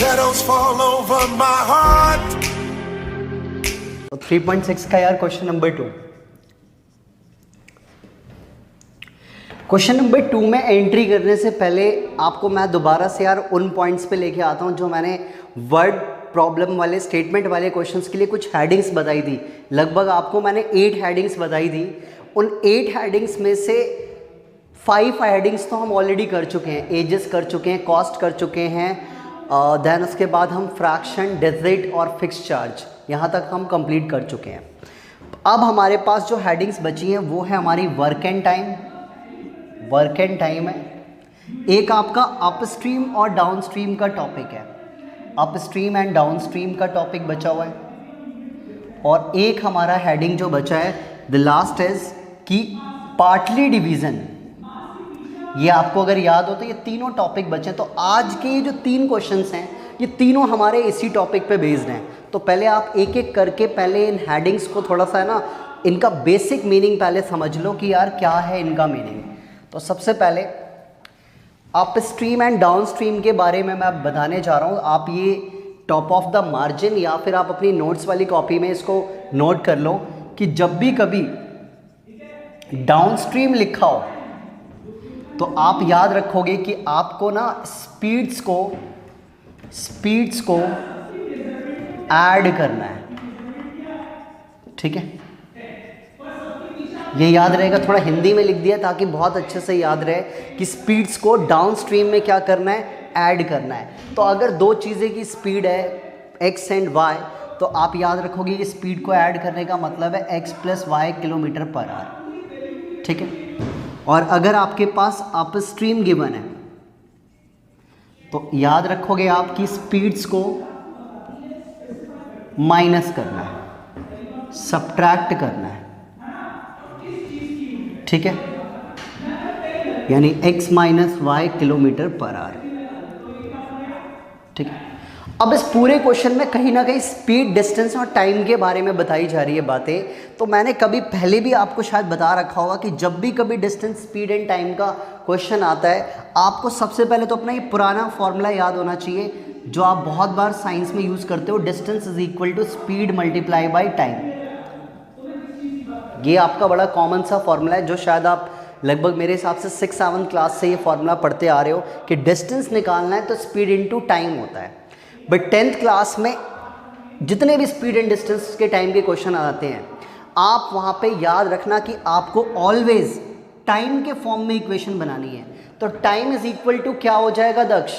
Shadows fall over my heart. 3.6 का यार question number 2। Question number 2 में एंट्री करने से पहले आपको मैं दोबारा से यार उन पॉइंट्स पे लेके आता हूँ जो मैंने वर्ड प्रॉब्लम वाले स्टेटमेंट वाले क्वेश्चंस के लिए कुछ हेडिंग्स बताई थी। लगभग आपको मैंने 8 हेडिंग्स बताई थी। उन 8 हेडिंग्स में से 5 हेडिंग्स तो हम ऑलरेडी कर चुके हैं, एजेस कर चुके हैं, कॉस्ट कर चुके हैं, देन उसके बाद हम फ्रैक्शन, डिजिट और फिक्स चार्ज यहाँ तक हम कंप्लीट कर चुके हैं। अब हमारे पास जो हेडिंग्स बची हैं वो है हमारी work and time. Work and time है, एक आपका अपस्ट्रीम और डाउनस्ट्रीम का टॉपिक है, अपस्ट्रीम एंड डाउनस्ट्रीम का टॉपिक बचा हुआ है, और एक हमारा हेडिंग जो बचा है द लास्ट इज कि पार्टली डिवीज़न। ये आपको अगर याद हो तो ये तीनों टॉपिक बचे हैं। तो आज के ये जो 3 क्वेश्चंस हैं ये तीनों हमारे इसी टॉपिक पे बेस्ड हैं। तो पहले आप एक एक करके पहले इन हेडिंग्स को थोड़ा सा है ना, इनका बेसिक मीनिंग पहले समझ लो कि यार क्या है इनका मीनिंग। तो सबसे पहले अपस्ट्रीम एंड डाउनस्ट्रीम के बारे में मैं बताने जा रहा हूँ। आप ये टॉप ऑफ द मार्जिन या फिर आप अपनी नोट्स वाली कॉपी में इसको नोट कर लो कि जब भी कभी डाउनस्ट्रीम लिखा हो तो आप याद रखोगे कि आपको ना स्पीड्स को ऐड करना है। ठीक है, ये याद रहेगा। थोड़ा हिंदी में लिख दिया ताकि बहुत अच्छे से याद रहे कि स्पीड्स को डाउनस्ट्रीम में क्या करना है, ऐड करना है। तो अगर 2 चीज़ें की स्पीड है x एंड y, तो आप याद रखोगे कि स्पीड को ऐड करने का मतलब है x + y kilometre per hour. ठीक है, और अगर आपके पास अपस्ट्रीम गिवन है तो याद रखोगे आपकी स्पीड्स को माइनस करना है, सब्ट्रैक्ट करना है। ठीक है, यानी x - y kilometre per hour. ठीक है, अब इस पूरे क्वेश्चन में कहीं ना कहीं स्पीड, डिस्टेंस और टाइम के बारे में बताई जा रही है बातें। तो मैंने कभी पहले भी आपको शायद बता रखा होगा कि जब भी कभी डिस्टेंस, स्पीड एंड टाइम का क्वेश्चन आता है, आपको सबसे पहले तो अपना ये पुराना फॉर्मूला याद होना चाहिए जो आप बहुत बार साइंस में यूज़ करते हो, distance is equal to speed multiply by time. ये आपका बड़ा कॉमन सा फॉर्मूला है जो शायद आप लगभग मेरे हिसाब से 6-7 क्लास से ये फॉर्मूला पढ़ते आ रहे हो कि डिस्टेंस निकालना है तो स्पीड इनटू टाइम होता है। बट 10th क्लास में जितने भी स्पीड एंड डिस्टेंस के टाइम के क्वेश्चन आते हैं, आप वहाँ पे याद रखना कि आपको ऑलवेज टाइम के फॉर्म में इक्वेशन बनानी है। तो टाइम इज इक्वल टू क्या हो जाएगा दक्ष?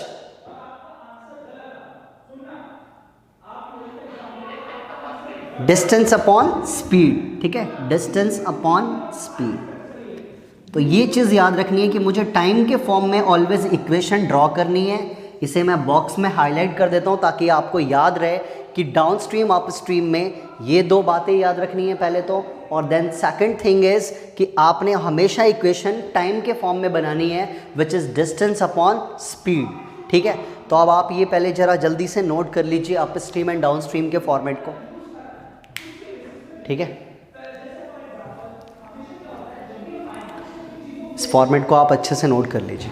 Distance upon speed. ठीक है, डिस्टेंस अपॉन स्पीड। तो ये चीज़ याद रखनी है कि मुझे टाइम के फॉर्म में ऑलवेज इक्वेशन ड्रॉ करनी है। इसे मैं बॉक्स में हाईलाइट कर देता हूँ ताकि आपको याद रहे कि डाउनस्ट्रीम, अपस्ट्रीम में ये 2 बातें याद रखनी है पहले तो। और देन सेकंड थिंग इज कि आपने हमेशा इक्वेशन टाइम के फॉर्म में बनानी है, which is distance upon speed. ठीक है, तो अब आप ये पहले ज़रा जल्दी से नोट कर लीजिए अपस्ट्रीम एंड डाउनस्ट्रीम के फॉर्मेट को। ठीक है, इस फॉर्मेट को आप अच्छे से नोट कर लीजिए।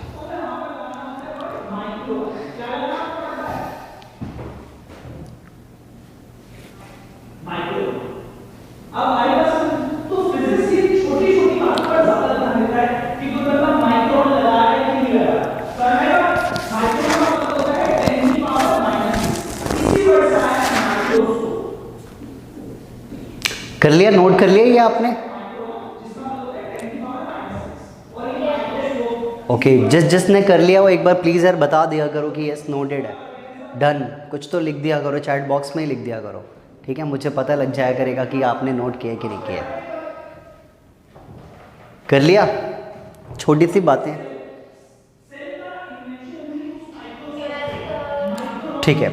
कर लिया, नोट कर लिया ये आपने? ओके, जिसने कर लिया वो एक बार प्लीज़ यार बता दिया करो कि यस नोटेड है, डन। कुछ तो लिख दिया करो, चैट बॉक्स में ही लिख दिया करो। ठीक है, मुझे पता लग जाया करेगा कि आपने नोट किया कि नहीं किया। कर लिया? छोटी सी बातें। ठीक है,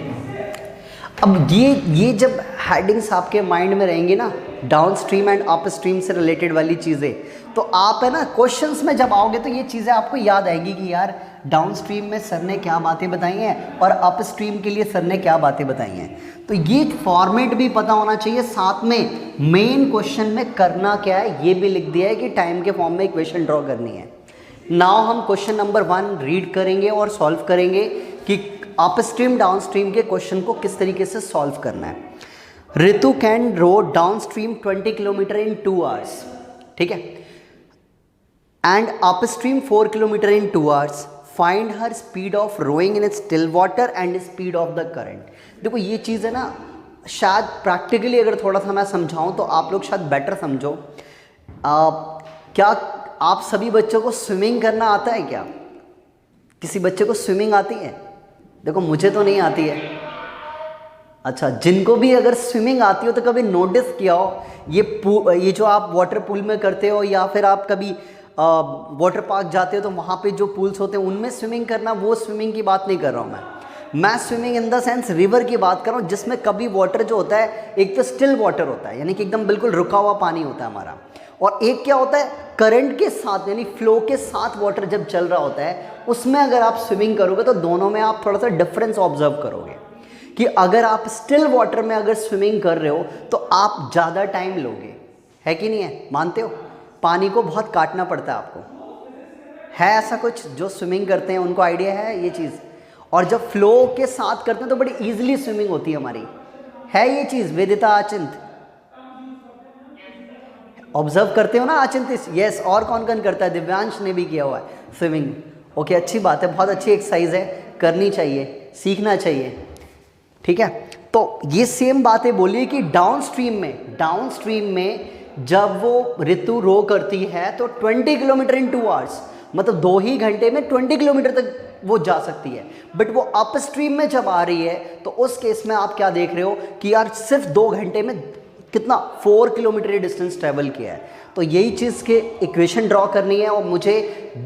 अब ये जब हेडिंग्स आपके माइंड में रहेंगी ना, down stream and up stream से रिलेटेड वाली चीज़ें, तो आप है ना क्वेश्चंस में जब आओगे तो ये चीज़ें आपको याद आएगी कि यार डाउन स्ट्रीम में सर ने क्या बातें बताई हैं और अप स्ट्रीम के लिए सर ने क्या बातें बताई हैं। तो ये फॉर्मेट भी पता होना चाहिए, साथ में मेन क्वेश्चन में करना क्या है ये भी लिख दिया है कि टाइम के फॉर्म में इक्वेशन ड्रॉ करनी है। नाउ हम क्वेश्चन नंबर 1 रीड करेंगे और सॉल्व करेंगे कि अपस्ट्रीम डाउनस्ट्रीम के क्वेश्चन को किस तरीके से सॉल्व करना है। Ritu can row downstream 20 kilometre in 2 hours, ठीक है, and upstream 4 kilometre in 2 hours। Find her speed of rowing in still water and speed of the current. देखो ये चीज़ है ना, शायद प्रैक्टिकली अगर थोड़ा सा मैं समझाऊं तो आप लोग शायद बेटर समझो। क्या आप सभी बच्चों को स्विमिंग करना आता है क्या? किसी बच्चे को स्विमिंग आती है? देखो मुझे तो नहीं आती है। अच्छा, जिनको भी अगर स्विमिंग आती हो तो कभी नोटिस किया हो ये जो आप वाटर पूल में करते हो या फिर आप कभी वाटर पार्क जाते हो तो वहाँ पे जो पूल्स होते हैं उनमें स्विमिंग करना, वो स्विमिंग की बात नहीं कर रहा हूँ मैं swimming in the sense river की बात कर रहा हूँ, जिसमें कभी वाटर जो होता है एक तो स्टिल वाटर होता है, यानी कि एकदम बिल्कुल रुका हुआ पानी होता है हमारा, और एक क्या होता है करंट के साथ यानी फ्लो के साथ वाटर जब चल रहा होता है, उसमें अगर आप स्विमिंग करोगे तो दोनों में आप थोड़ा सा डिफरेंस ऑब्जर्व करोगे कि अगर आप स्टिल वाटर में अगर स्विमिंग कर रहे हो तो आप ज़्यादा टाइम लोगे, है कि नहीं है? मानते हो? पानी को बहुत काटना पड़ता है आपको, है ऐसा कुछ? जो स्विमिंग करते हैं उनको आइडिया है ये चीज़। और जब फ्लो के साथ करते हैं तो बड़ी ईजिली स्विमिंग होती है हमारी, है ये चीज़? वेदिता, आचिंत ऑब्जर्व करते हो ना? आचिंत यस। और कौन कौन करता है? दिव्यांश ने भी किया हुआ है स्विमिंग। ओके, अच्छी बात है, बहुत अच्छी एक्सरसाइज है, करनी चाहिए, सीखना चाहिए, ठीक है। तो ये सेम बातें बोलिए कि डाउनस्ट्रीम में जब वो ऋतु रो करती है तो 20 किलोमीटर इन 2 hours, मतलब 2 ही घंटे में 20 किलोमीटर तक वो जा सकती है। बट वो अपस्ट्रीम में जब आ रही है तो उस केस में आप क्या देख रहे हो कि यार सिर्फ 2 घंटे में कितना 4 किलोमीटर ये डिस्टेंस ट्रेवल किया है। तो यही चीज़ के इक्वेशन ड्रॉ करनी है और मुझे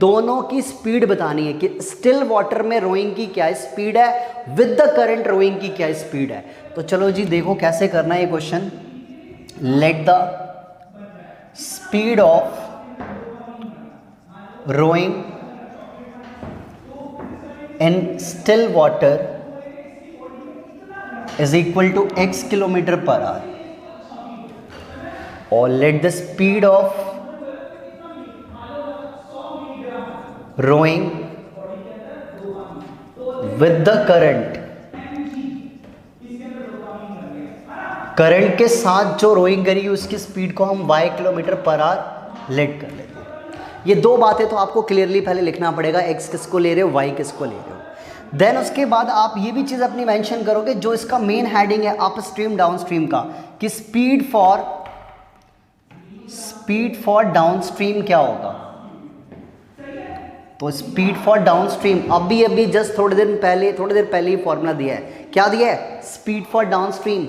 दोनों की स्पीड बतानी है कि स्टिल वाटर में रोइंग की क्या स्पीड है, विद द करंट रोइंग की क्या स्पीड है। तो चलो जी देखो कैसे करना है ये question. Let the speed of rowing in still water is equal to x kilometre per hour, or let the speed of rowing with the current के साथ जो रोइंग करेगी उसकी स्पीड को हम y kilometre per hour let कर लेते हैं। ये 2 बातें तो आपको क्लियरली पहले लिखना पड़ेगा, x किसको ले रहे हो, y किसको ले रहे हो। देन उसके बाद आप ये भी चीज़ अपनी मेंशन करोगे जो इसका मेन हेडिंग है अपस्ट्रीम डाउनस्ट्रीम का, कि स्पीड फॉर डाउनस्ट्रीम क्या होगा। तो स्पीड फॉर डाउनस्ट्रीम अभी जस्ट थोड़ी देर पहले ही फॉर्मूला दिया है। क्या दिया है? स्पीड फॉर डाउनस्ट्रीम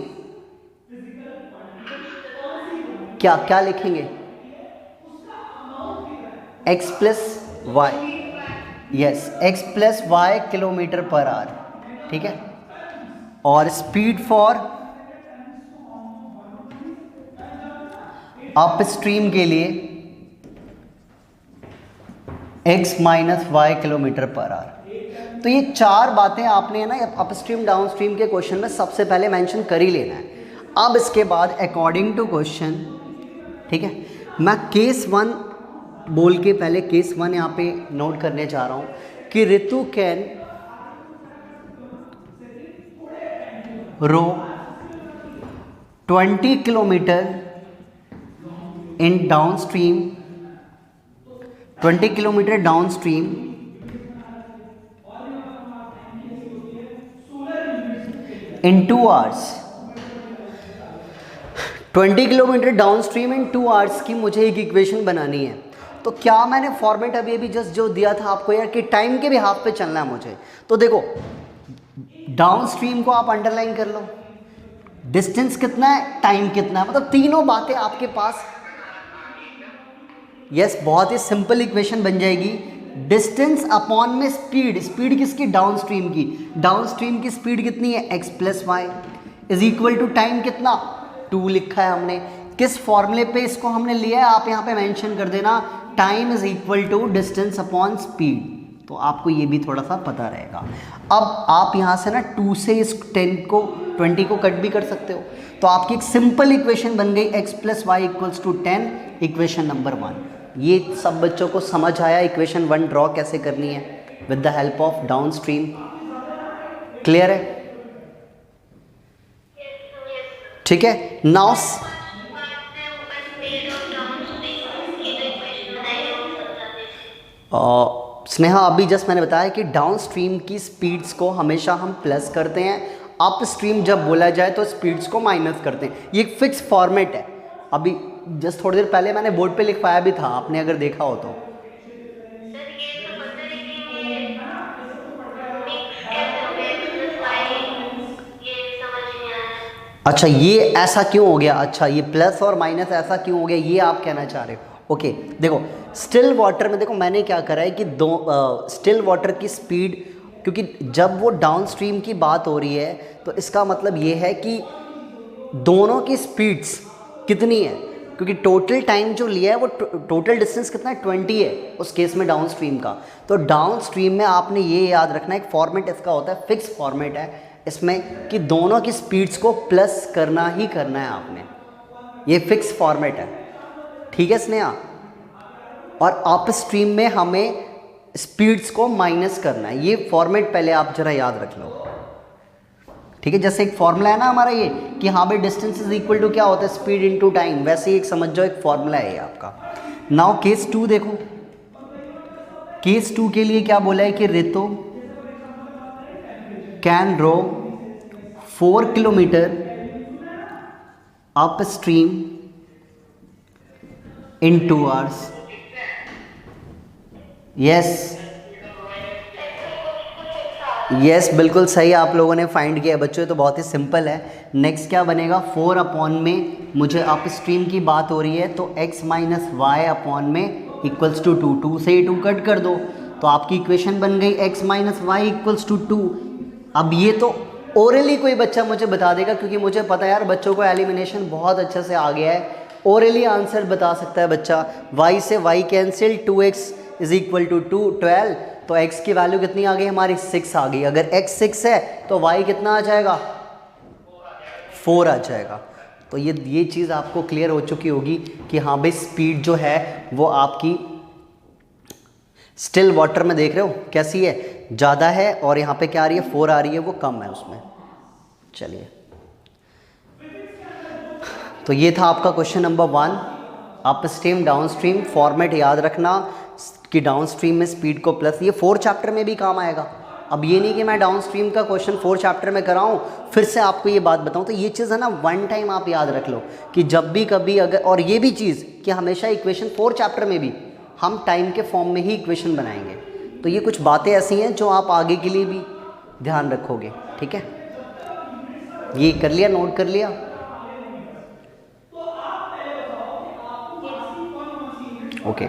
क्या लिखेंगे? x plus y, yes, x plus y kilometre per hour, ठीक है। और स्पीड फॉर अपस्ट्रीम के लिए x minus y kilometre per hour. तो ये 4 बातें आपने ना अपस्ट्रीम डाउनस्ट्रीम के क्वेश्चन में सबसे पहले मेंशन कर ही लेना है। अब इसके बाद अकॉर्डिंग टू क्वेश्चन, ठीक है, मैं केस 1 बोल के पहले केस 1 यहाँ पे नोट करने जा रहा हूँ कि Ritu can row 20 kilometre in downstream, 20 kilometre downstream in 2 hours, 20 kilometre downstream in 2 hours की मुझे एक इक्वेशन बनानी है। तो क्या मैंने फॉर्मेट अभी जस्ट जो दिया था आपको यार कि टाइम के भी हाफ पे चलना है मुझे। तो देखो डाउनस्ट्रीम को आप अंडरलाइन कर लो, डिस्टेंस कितना है, टाइम कितना है, मतलब तीनों बातें आपके पास। यस, बहुत ही सिंपल इक्वेशन बन जाएगी। डिस्टेंस अपॉन में स्पीड किसकी? डाउनस्ट्रीम की। डाउनस्ट्रीम की स्पीड कितनी है? x plus y is equal to time कितना? 2 लिखा है हमने। किस फॉर्मूले पे इसको हमने लिया है आप यहाँ पे मेंशन कर देना, time is equal to distance upon speed. तो आपको ये भी थोड़ा सा पता रहेगा। अब आप यहाँ से ना 2 से इस 20 को कट भी कर सकते हो। तो आपकी एक सिंपल इक्वेशन बन गई x plus y equals to 10, equation number 1। ये सब बच्चों को समझ आया इक्वेशन 1 ड्रॉ कैसे करनी है with the help of downstream. Clear है? ठीक है, नाउ स्नेहा अभी जस्ट मैंने बताया कि डाउन स्ट्रीम की स्पीड्स को हमेशा हम प्लस करते हैं, अप स्ट्रीम जब बोला जाए तो स्पीड्स को माइनस करते हैं। ये एक फिक्स फॉर्मेट है। अभी जस्ट थोड़ी देर पहले मैंने बोर्ड पे लिखवाया भी था, आपने अगर देखा हो तो। अच्छा, ये ऐसा क्यों हो गया? अच्छा, ये प्लस और माइनस ऐसा क्यों हो गया, ये आप कहना चाह रहे हो? ओके, देखो स्टिल वाटर में देखो मैंने क्या करा है कि स्टिल वाटर की स्पीड, क्योंकि जब वो डाउन स्ट्रीम की बात हो रही है तो इसका मतलब ये है कि दोनों की स्पीड्स कितनी है, क्योंकि टोटल टाइम जो लिया है वो टोटल डिस्टेंस कितना है, 20 है उस केस में डाउन स्ट्रीम का। तो डाउन स्ट्रीम में आपने ये याद रखना है, एक फॉर्मेट इसका होता है, फिक्स फॉर्मेट है इसमें कि दोनों की स्पीड्स को प्लस करना ही करना है आपने, ये फिक्स फॉर्मेट है। ठीक है स्नेहा? और अप स्ट्रीम में हमें स्पीड्स को माइनस करना है, ये फॉर्मेट पहले आप जरा याद रख लो। ठीक है, जैसे एक फॉर्मूला है ना हमारा ये कि हाँ भाई डिस्टेंस इज इक्वल टू क्या होता है, स्पीड इनटू टाइम, वैसे ही एक समझ जाओ एक फॉर्मूला है ये आपका। नाउ केस 2 देखो, केस 2 के लिए क्या बोला है कि Ritu can row 4 kilometre upstream in 2 hours। Yes yes, बिल्कुल सही आप लोगों ने फाइंड किया बच्चों, ये तो बहुत ही सिंपल है। नेक्स्ट क्या बनेगा, 4 अपॉन में मुझे अप स्ट्रीम की बात हो रही है तो x माइनस वाई अपॉन में इक्वल्स टू 2, 2 से 2 कट कर दो तो आपकी इक्वेशन बन गई x minus y equals to 2। अब ये तो ओरली कोई बच्चा मुझे बता देगा, क्योंकि मुझे पता है यार बच्चों को एलिमिनेशन बहुत अच्छे से आ गया है, ओरली आंसर बता सकता है बच्चा। y से y cancel, 2x is equal to 12, तो x की वैल्यू कितनी आ गई हमारी, 6 आ गई। अगर x 6 है तो y कितना आ जाएगा, 4 आ जाएगा। तो ये चीज़ आपको क्लियर हो चुकी होगी कि हाँ भाई स्पीड जो है वो आपकी स्टिल वाटर में देख रहे हो कैसी है, ज़्यादा है, और यहाँ पे क्या आ रही है, 4 आ रही है, वो कम है उसमें। चलिए, तो ये था आपका question number 1, up stream down stream, format याद रखना कि डाउन स्ट्रीम में स्पीड को प्लस, ये 4 चैप्टर में भी काम आएगा। अब ये नहीं कि मैं डाउन स्ट्रीम का क्वेश्चन 4 चैप्टर में कराऊं फिर से आपको ये बात बताऊं, तो ये चीज़ है ना वन टाइम आप याद रख लो कि जब भी कभी अगर, और ये भी चीज़ कि हमेशा इक्वेशन 4 चैप्टर में भी हम टाइम के फॉर्म में ही इक्वेशन बनाएंगे। तो ये कुछ बातें ऐसी हैं जो आप आगे के लिए भी ध्यान रखोगे। ठीक है, ये कर लिया, नोट कर लिया? ओके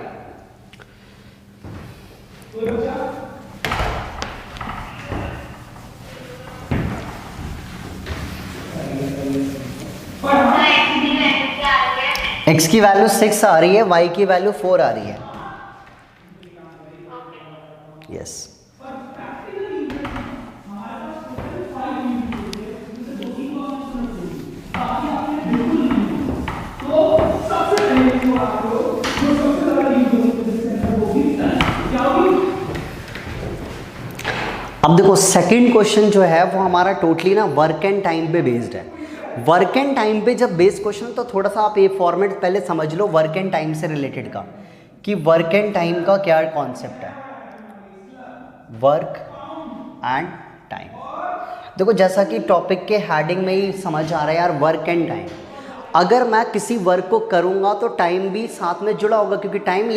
x की वैल्यू 6 आ रही है, y की वैल्यू 4 आ रही है। यस अब देखो सेकंड क्वेश्चन जो है वो हमारा टोटली ना वर्क एंड टाइम पे बेस्ड है। वर्क एंड टाइम पे जब बेस्ड क्वेश्चन तो थोड़ा सा आप ये फॉर्मेट पहले समझ लो वर्क एंड टाइम से रिलेटेड का, कि वर्क एंड टाइम का क्या कॉन्सेप्ट है। वर्क एंड टाइम, देखो जैसा कि टॉपिक के हेडिंग में ही समझ आ रहा है यार, वर्क एंड टाइम, अगर मैं किसी वर्क को करूँगा तो टाइम भी साथ में जुड़ा होगा, क्योंकि टाइम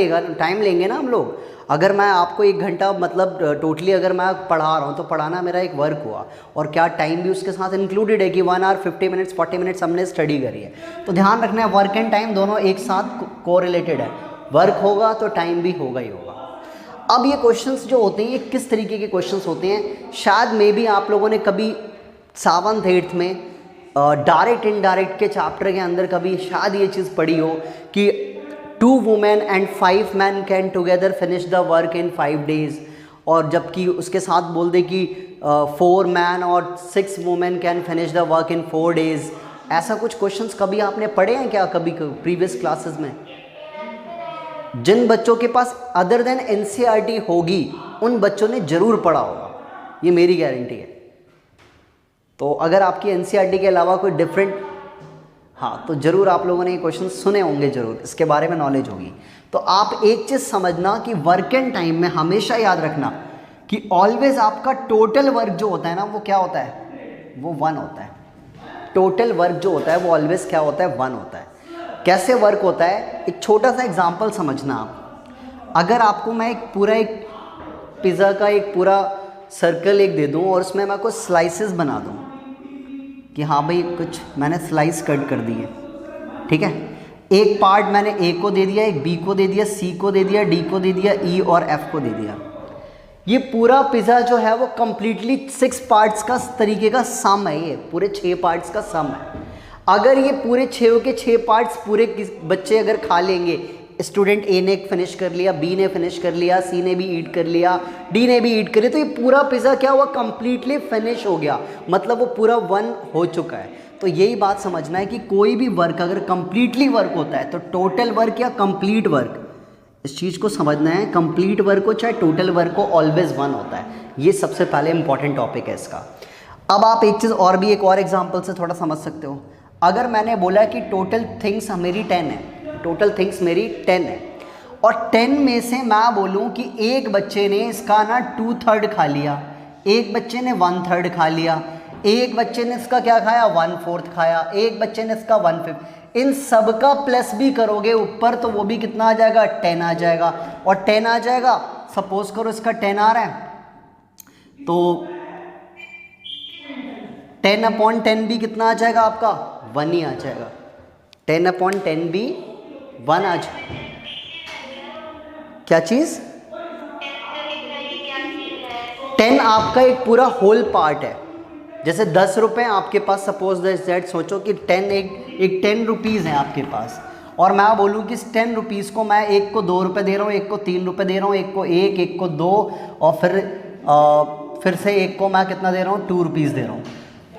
लेंगे ना हम लोग। अगर मैं आपको 1 घंटा मतलब टोटली अगर मैं पढ़ा रहा हूँ तो पढ़ाना मेरा एक वर्क हुआ, और क्या टाइम भी उसके साथ इंक्लूडेड है कि 1 आवर 50 मिनट्स 40 मिनट्स हमने स्टडी करी है। तो ध्यान रखना है वर्क एंड टाइम दोनों एक साथ कोरिलेटेड है, वर्क होगा तो टाइम भी होगा ही होगा। अब ये क्वेश्चंस जो होते हैं ये किस तरीके के क्वेश्चंस होते हैं, शायद मे बी आप लोगों ने कभी 7th 8th में डायरेक्ट इनडायरेक्ट के चैप्टर के अंदर कभी शायद ये चीज़ पढ़ी हो कि 2 women and 5 man can together finish the work in 5 days, और जबकि उसके साथ बोल दे कि 4 मैन और 6 women can finish the work in 4 days। ऐसा कुछ क्वेश्चंस कभी आपने पढ़े हैं क्या कभी प्रीवियस क्लासेस में? जिन बच्चों के पास अदर देन NCERT होगी उन बच्चों ने ज़रूर पढ़ा होगा, ये मेरी गारंटी है। तो अगर आपकी एनसीईआरटी के अलावा कोई डिफरेंट, हाँ, तो ज़रूर आप लोगों ने ये क्वेश्चन सुने होंगे, ज़रूर इसके बारे में नॉलेज होगी। तो आप एक चीज़ समझना कि वर्क एंड टाइम में हमेशा याद रखना कि ऑलवेज आपका टोटल वर्क जो होता है ना, वो क्या होता है, वो 1 होता है। टोटल वर्क जो होता है वो ऑलवेज क्या होता है, 1 होता है। कैसे वर्क होता है, एक छोटा सा एग्जांपल समझना आप। अगर आपको मैं एक पिज़्ज़ा का एक पूरा सर्कल एक दे दूं और उसमें मैं कुछ स्लाइसेस बना दूं कि हाँ भाई कुछ मैंने स्लाइस कट कर दी है, ठीक है, एक पार्ट मैंने ए को दे दिया, एक बी को दे दिया, सी को दे दिया, डी को दे दिया, ई और एफ को दे दिया। ये पूरा पिज़्ज़ा जो है वो कम्प्लीटली 6 पार्ट्स का तरीके का सम है, ये पूरे 6 पार्ट्स का सम है। अगर ये पूरे 6 के 6 पार्ट्स पूरे बच्चे अगर खा लेंगे, स्टूडेंट ए ने फिनिश कर लिया, बी ने फिनिश कर लिया, सी ने भी ईट कर लिया, डी ने भी ईट कर लिया, तो ये पूरा पिज़्ज़ा क्या हुआ, कम्प्लीटली फिनिश हो गया, मतलब वो पूरा 1 हो चुका है। तो यही बात समझना है कि कोई भी वर्क अगर कम्प्लीटली वर्क होता है तो टोटल वर्क या कंप्लीट वर्क, इस चीज़ को समझना है, कंप्लीट वर्क हो चाहे टोटल वर्क हो, ऑलवेज 1 होता है। ये सबसे पहले इंपॉर्टेंट टॉपिक है इसका। अब आप एक चीज़ और भी एक और एग्जांपल से थोड़ा समझ सकते हो। अगर मैंने बोला कि टोटल थिंग्स मेरी 10 है, टोटल थिंग्स मेरी 10 है, और 10 में से मैं बोलूँ कि एक बच्चे ने इसका ना 2/3 खा लिया, एक बच्चे ने 1/3 खा लिया, एक बच्चे ने इसका क्या खाया, 1/4 खाया, एक बच्चे ने इसका 1/5, इन सब का प्लस भी करोगे ऊपर तो वो भी कितना आ जाएगा, 10 आ जाएगा। और 10 आ जाएगा, सपोज करो इसका 10 आ रहा है तो 10/10 भी कितना आ जाएगा आपका, 1 ही आ जाएगा। 10/10 भी 1 आ जाएगा। क्या चीज़, 10 आपका एक पूरा होल पार्ट है। जैसे 10 रुपये आपके पास, सपोज दैट सोचो कि 10 एक 10 रुपीज़ है आपके पास, और मैं बोलूँ कि इस 10 रुपीज़ को मैं एक को 2 रुपये दे रहा हूँ, एक को 3 रुपये दे रहा हूँ, एक को 1, एक को 2, और फिर से एक को मैं कितना दे रहा हूँ, 2 रुपीज़ दे रहा हूँ।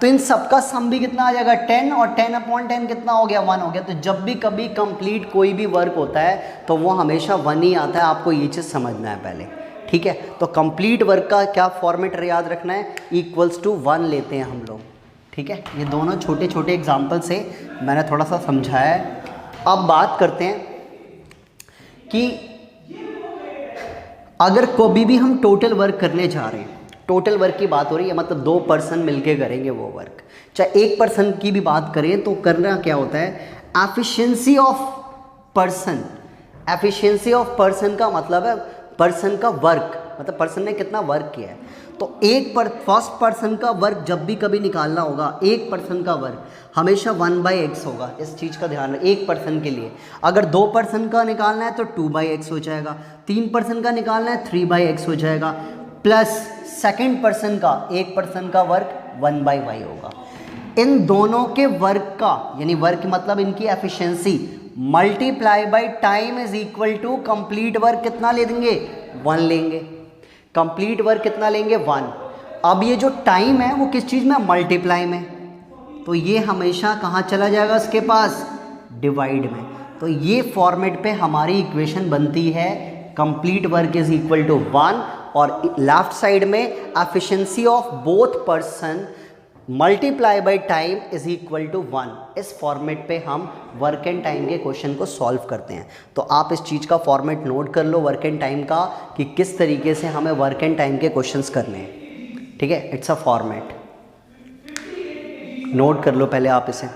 तो इन सबका सम भी कितना आ जाएगा, 10, और 10/10 कितना हो गया, 1 हो गया। तो जब भी कभी कंप्लीट कोई भी वर्क होता है तो वो हमेशा 1 ही आता है, आपको ये चीज़ समझना है पहले, ठीक है। तो कंप्लीट वर्क का क्या फॉर्मेट याद रखना है, =1 लेते हैं हम लोग, ठीक है। ये दोनों छोटे छोटे एग्जाम्पल से मैंने थोड़ा सा समझाया है। अब बात करते हैं कि अगर कभी भी हम टोटल वर्क करने जा रहे हैं, टोटल वर्क की बात हो रही है, मतलब 2 पर्सन मिलके करेंगे वो वर्क, चाहे 1 पर्सन की भी बात करें तो करना क्या होता है, efficiency of person. Efficiency of person का मतलब है पर्सन का वर्क, मतलब पर्सन ने कितना वर्क किया है। तो फर्स्ट पर्सन का वर्क जब भी कभी निकालना होगा, 1 पर्सन का वर्क हमेशा 1/x होगा, इस चीज़ का ध्यान रखें। 1 पर्सन के लिए अगर 2 पर्सन का निकालना है तो 2/x हो जाएगा, 3 पर्सन का निकालना है 3/x हो जाएगा, प्लस सेकंड पर्सन का 1 पर्सन का वर्क 1/y होगा। इन दोनों के वर्क का, यानी वर्क मतलब इनकी efficiency, multiply by time is equal to complete work कितना ले देंगे, 1 लेंगे। कंप्लीट वर्क कितना लेंगे, 1। अब ये जो टाइम है वो किस चीज़ में, मल्टीप्लाई में, तो ये हमेशा कहाँ चला जाएगा इसके पास, डिवाइड में। तो ये फॉर्मेट पे हमारी इक्वेशन बनती है, complete work is equal to 1, और लेफ्ट साइड में efficiency of both person multiply by time is equal to 1। इस फॉर्मेट पे हम वर्क एंड टाइम के क्वेश्चन को सॉल्व करते हैं। तो आप इस चीज़ का फॉर्मेट नोट कर लो वर्क एंड टाइम का, कि किस तरीके से हमें वर्क एंड टाइम के क्वेश्चंस करने हैं, ठीक है। इट्स अ फॉर्मेट, नोट कर लो पहले आप इसे।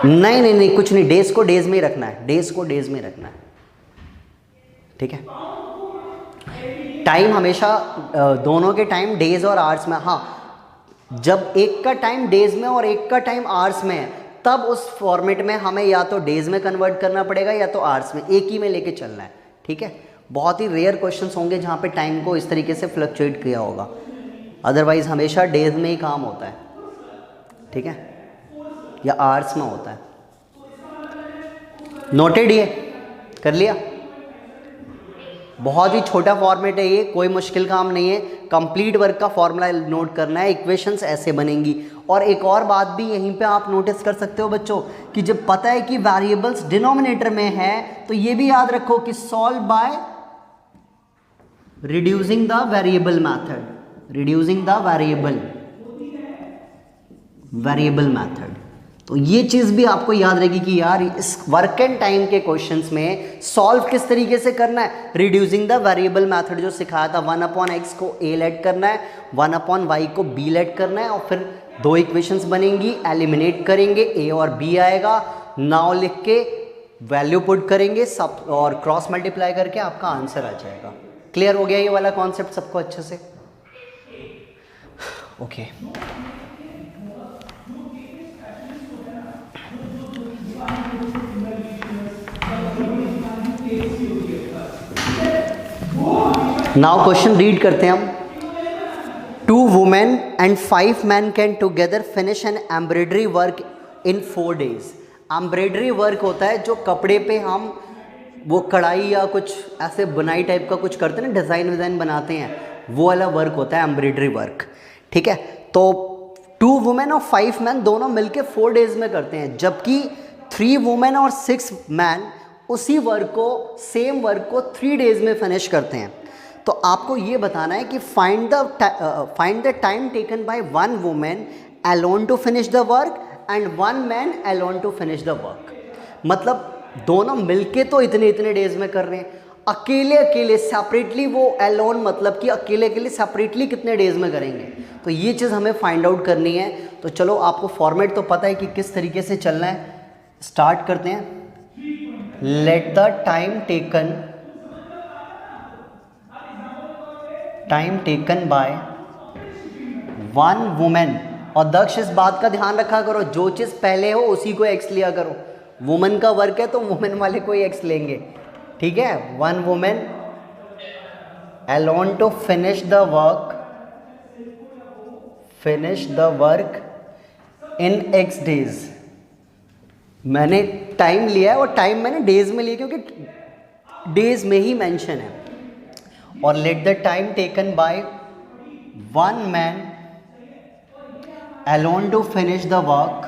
नहीं, कुछ नहीं, डेज को डेज में ही रखना है, डेज को डेज में रखना है, ठीक है। टाइम हमेशा दोनों के टाइम डेज और आवर्स में, हाँ, जब एक का टाइम डेज में और एक का टाइम आवर्स में है, तब उस फॉर्मेट में हमें या तो डेज में कन्वर्ट करना पड़ेगा या तो आवर्स में, एक ही में लेके चलना है, ठीक है। बहुत ही रेयर क्वेश्चंस होंगे जहाँ पे टाइम को इस तरीके से फ्लक्चुएट किया होगा, अदरवाइज हमेशा डेज में ही काम होता है, ठीक है, या आवर्स में होता है। नोटेड, ये कर लिया। बहुत ही छोटा फॉर्मेट है ये, कोई मुश्किल काम नहीं है। कंप्लीट वर्क का फॉर्मूला नोट करना है, इक्वेशंस ऐसे बनेंगी और एक और बात भी यहीं पे आप नोटिस कर सकते हो बच्चों कि जब पता है कि वेरिएबल्स डिनोमिनेटर में है तो ये भी याद रखो कि solve by reducing the variable method, reducing the variable method. तो ये चीज़ भी आपको याद रहेगी कि यार इस वर्क एंड टाइम के क्वेश्चंस में सॉल्व किस तरीके से करना है, रिड्यूसिंग द वेरिएबल मेथड जो सिखाया था, 1/x को a लेट करना है, 1/y को b लेट करना है और फिर दो इक्वेशंस बनेंगी, एलिमिनेट करेंगे, a और b आएगा, नाउ लिख के वैल्यू पुट करेंगे सब और क्रॉस मल्टीप्लाई करके आपका आंसर आ जाएगा। क्लियर हो गया ये वाला कॉन्सेप्ट सबको अच्छे से? ओके नाउ क्वेश्चन रीड करते हैं हम। 2 women and 5 men can together finish an embroidery work in 4 days। Embroidery work होता है जो कपड़े पे हम वो कढ़ाई या कुछ ऐसे बुनाई टाइप का कुछ करते हैं ना, डिज़ाइन विज़ाइन बनाते हैं, वो वाला वर्क होता है एम्ब्रॉयडरी वर्क। ठीक है, तो 2 women और 5 men दोनों मिलके 4 डेज में करते हैं, जबकि 3 women और 6 men उसी वर्क को, सेम वर्क को 3 डेज में फिनिश करते हैं। तो आपको ये बताना है कि find the time taken by 1 woman alone to finish the work and 1 man alone to finish the work. मतलब दोनों मिलके तो इतने इतने डेज में कर रहे हैं, अकेले अकेले सेपरेटली वो एलोन, मतलब कि अकेले अकेले सेपरेटली कितने डेज में करेंगे। तो ये चीज़ हमें फाइंड आउट करनी है। तो चलो आपको फॉर्मेट तो पता है कि किस तरीके से चलना है, स्टार्ट करते हैं। Let the time taken by 1 woman, और दक्ष इस बात का ध्यान रखा करो जो चीज़ पहले हो उसी को एक्स लिया करो। वुमेन का वर्क है तो वुमेन वाले को ही एक्स लेंगे, ठीक है। 1 woman alone to finish the work in x days। मैंने टाइम लिया है और टाइम मैंने डेज में लिया क्योंकि डेज में ही मेंशन है। और let the time taken by 1 man alone to finish the work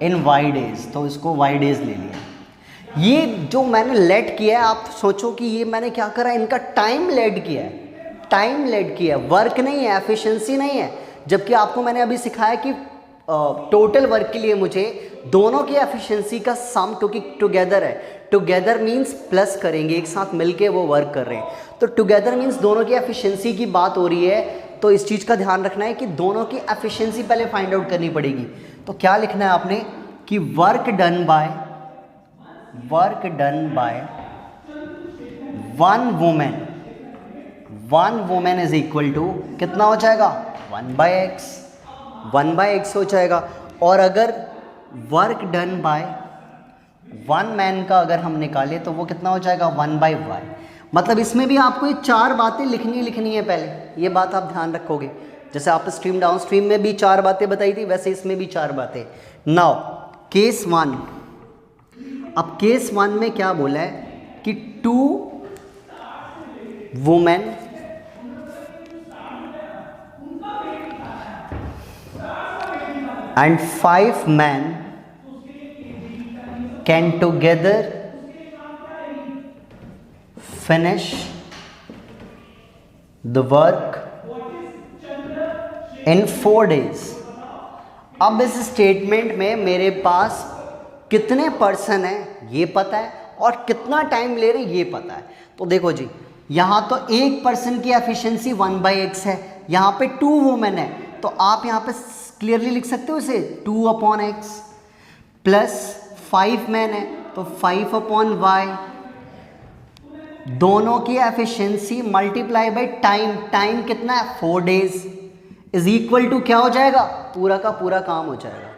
in y days, तो इसको y days ले लिया। ये जो मैंने लेट किया है, आप सोचो कि ये मैंने क्या करा, इनका टाइम लेट किया है, वर्क नहीं है, एफिशिएंसी नहीं है। जबकि आपको मैंने अभी सिखाया कि टोटल वर्क के लिए मुझे दोनों की एफिशिएंसी का सम, क्योंकि टुगेदर है, टुगेदर मीन्स प्लस करेंगे, एक साथ मिलके वो वर्क कर रहे हैं, तो टुगेदर मीन्स दोनों की एफिशिएंसी की बात हो रही है। तो इस चीज़ का ध्यान रखना है कि दोनों की एफिशिएंसी पहले फाइंड आउट करनी पड़ेगी। तो क्या लिखना है आपने कि work done by 1 woman is equal to कितना हो जाएगा, 1/x हो जाएगा। और अगर वर्क डन बाय 1 man का अगर हम निकाले तो वो कितना हो जाएगा, 1/y। मतलब इसमें भी आपको ये 4 बातें लिखनी है पहले, ये बात आप ध्यान रखोगे। जैसे आप स्ट्रीम डाउन स्ट्रीम में भी 4 बातें बताई थी, वैसे इसमें भी 4 बातें। नाउ केस 1, अब केस 1 में क्या बोला है कि 2 women and 5 men can together finish the work in 4 days। अब इस स्टेटमेंट में मेरे पास कितने पर्सन हैं ये पता है और कितना टाइम ले रहे ये पता है। तो देखो जी, यहाँ तो एक पर्सन की एफिशिएंसी 1/x है, यहाँ पे 2 वुमेन है, तो आप यहाँ पे क्लियरली लिख सकते हो इसे 2/x प्लस 5 मैन है तो 5/y। दोनों की एफिशिएंसी मल्टीप्लाई बाय टाइम कितना है, 4 डेज इज इक्वल टू क्या हो जाएगा, पूरा का पूरा काम हो जाएगा।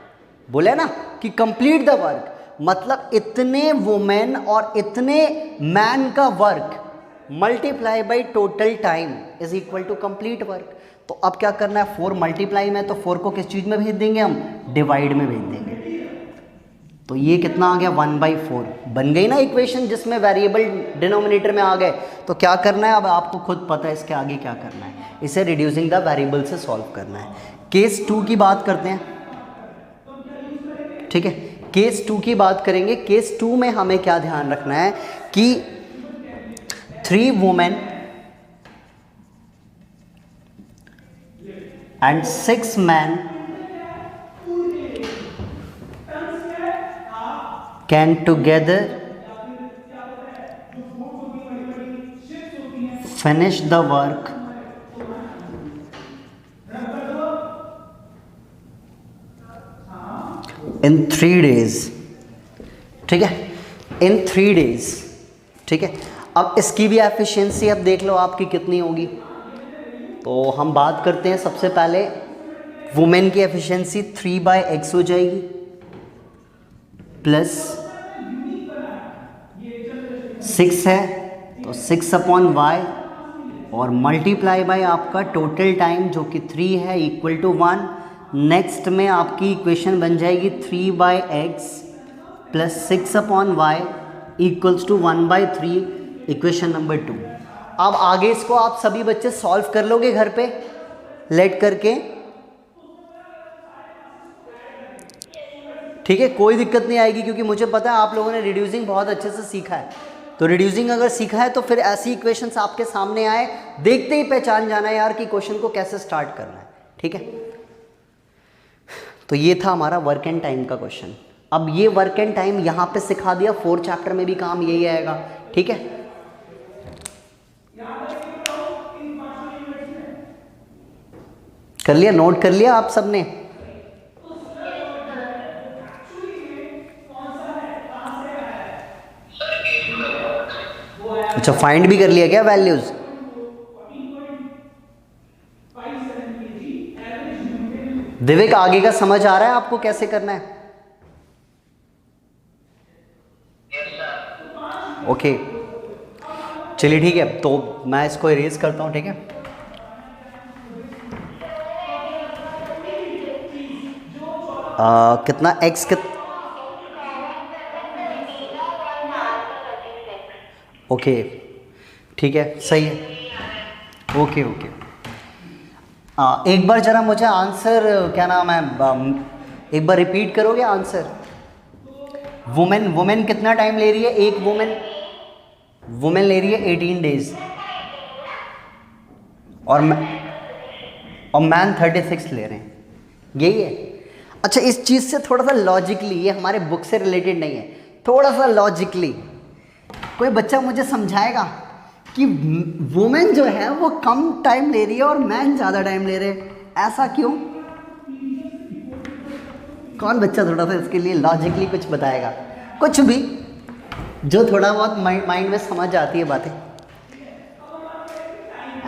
बोले ना कि कंप्लीट द वर्क, मतलब इतने वुमेन और इतने मैन का work multiply by total time is equal to complete work. तो अब क्या करना है, 4 मल्टीप्लाई में, तो 4 को किस चीज़ में भेज देंगे हम, डिवाइड में भेज देंगे। तो ये कितना आ गया, 1/4 बन गई ना इक्वेशन, जिसमें वेरिएबल डिनोमिनेटर में आ गए। तो क्या करना है, अब आपको खुद पता है इसके आगे क्या करना है, इसे रिड्यूसिंग द वेरिएबल से सॉल्व करना है। केस 2 की बात करते हैं, ठीक है। केस 2 की बात करेंगे। केस 2 में हमें क्या ध्यान रखना है कि 3 women and 6 man can together finish the work in 3 days, ठीक है, इन 3 days, ठीक है। अब इसकी भी एफिशिएंसी अब देख लो आपकी कितनी होगी। तो हम बात करते हैं सबसे पहले वुमेन की एफिशिएंसी 3/x हो जाएगी प्लस 6 है तो 6/y और मल्टीप्लाई बाय आपका टोटल टाइम जो कि 3 है इक्वल टू 1। नेक्स्ट में आपकी इक्वेशन बन जाएगी 3/x plus 6/y equals to 1/3, equation number 2। अब आगे इसको आप सभी बच्चे सॉल्व कर लोगे घर पे लेट करके, ठीक है, कोई दिक्कत नहीं आएगी क्योंकि मुझे पता है आप लोगों ने रिड्यूसिंग बहुत अच्छे से सीखा है। तो रिड्यूसिंग अगर सीखा है तो फिर ऐसी इक्वेशंस आपके सामने आए देखते ही पहचान जाना है यार कि क्वेश्चन को कैसे स्टार्ट करना है, ठीक है। तो ये था हमारा वर्क एंड टाइम का क्वेश्चन। अब ये वर्क एंड टाइम यहाँ पे सिखा दिया, 4 चैप्टर में भी काम यही आएगा, ठीक है। कर लिया, नोट कर लिया आप सबने? अच्छा, फाइंड भी कर लिया क्या वैल्यूज? दिव्य आगे का समझ आ रहा है आपको कैसे करना है? ओके, चलिए ठीक है, तो मैं इसको इरेज करता हूं, ठीक है। कितना x ओके, ठीक है, सही है, ओके ओके। एक बार जरा मुझे आंसर, क्या नाम है, एक बार रिपीट करोगे आंसर? वुमेन कितना टाइम ले रही है? एक वुमेन ले रही है 18 डेज और मैन 36 ले रहे हैं, यही है। अच्छा, इस चीज़ से थोड़ा सा लॉजिकली, ये हमारे बुक से रिलेटेड नहीं है, थोड़ा सा लॉजिकली कोई बच्चा मुझे समझाएगा कि वुमेन जो है वो कम टाइम ले रही है और मैन ज़्यादा टाइम ले रहे हैं, ऐसा क्यों? कौन बच्चा थोड़ा सा इसके लिए लॉजिकली कुछ बताएगा? कुछ भी जो थोड़ा बहुत माइंड में समझ आती है बातें।